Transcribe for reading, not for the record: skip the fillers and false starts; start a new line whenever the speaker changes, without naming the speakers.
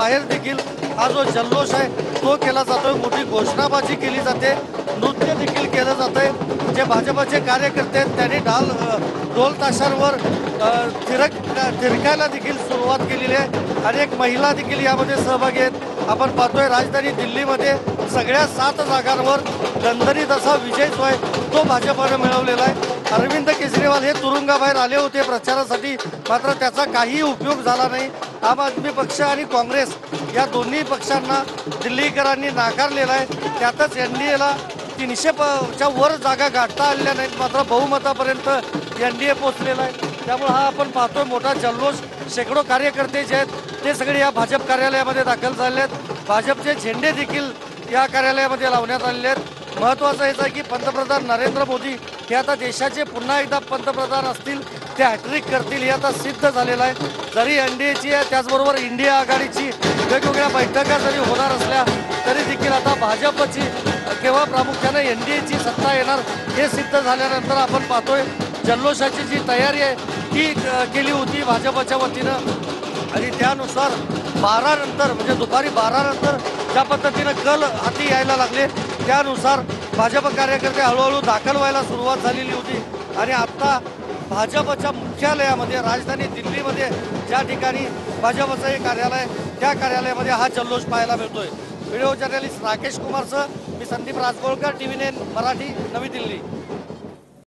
बाहेर देखील हा जो जल्लोष आहे तो केला जातोय, मोठी घोषणाबाजी केली जाते, नृत्य देखील केलं जातंय। जे भाजपचे कार्यकर्ते आहेत त्यांनी ढोल ताशांवर थिरकायला देखील सुरुवात केलेली आहे। अनेक महिला देखील यामध्ये सहभागी आहेत। आपण पाहतोय राजधानी दिल्लीमध्ये सगळ्या 7 जागांवर दणदणीत असा विजय जो आहे तो भाजपने मिळवलेला आहे। अरविंद केजरीवाल हे तुरुंगाबाहेर आले होते प्रचारासाठी, मात्र त्याचा काही उपयोग झाला नाही। आम आदमी पक्ष आणि काँग्रेस या दोन्ही पक्षांना दिल्लीकरांनी नाकारलेला आहे। त्यातच एनडीएला 300च्या वर जागा गाठता आलेल्या नाहीत, मात्र बहुमतापर्यंत एनडीए पोहोचलेला आहे। त्यामुळे हा आपण पाहतोय मोठा जल्लोष, शेकडो कार्यकर्ते जे आहेत ते सगळे या भाजप कार्यालयामध्ये दाखल झाले आहेत। भाजपचे झेंडे देखील या कार्यालयामध्ये लावण्यात आलेले आहेत। महत्त्वाचं हेच आहे की पंतप्रधान नरेंद्र मोदी हे आता देशाचे पुन्हा एकदा पंतप्रधान असतील, ते हॅट्रिक करतील हे आता सिद्ध झालेलं आहे। जरी एनडीएची आहे त्याचबरोबर इंडिया आघाडीची वेगवेगळ्या बैठका जरी होणार असल्या तरी देखील आता भाजपची किंवा प्रामुख्याने एनडीएची सत्ता येणार हे सिद्ध झाल्यानंतर आपण पाहतोय जल्लोषाची जी तयारी आहे ती केली होती भाजपच्या वतीनं, आणि त्यानुसार 12 नंतर म्हणजे दुपारी 12 नंतर ज्या पद्धतीनं कल हाती यायला लागले त्यानुसार भाजप कार्यकर्ते हळूहळू दाखल व्हायला सुरुवात झालेली होती। आणि आता भाजपच्या मुख्यालयामध्ये राजधानी दिल्लीमध्ये ज्या ठिकाणी भाजपचं हे कार्यालय त्या कार्यालयामध्ये हा जल्लोष पाहायला मिळतोय। व्हिडिओ जर्नलिस्ट राकेश कुमारसह मी संदीप राजगोळकर, TV9 मराठी, नवी दिल्ली।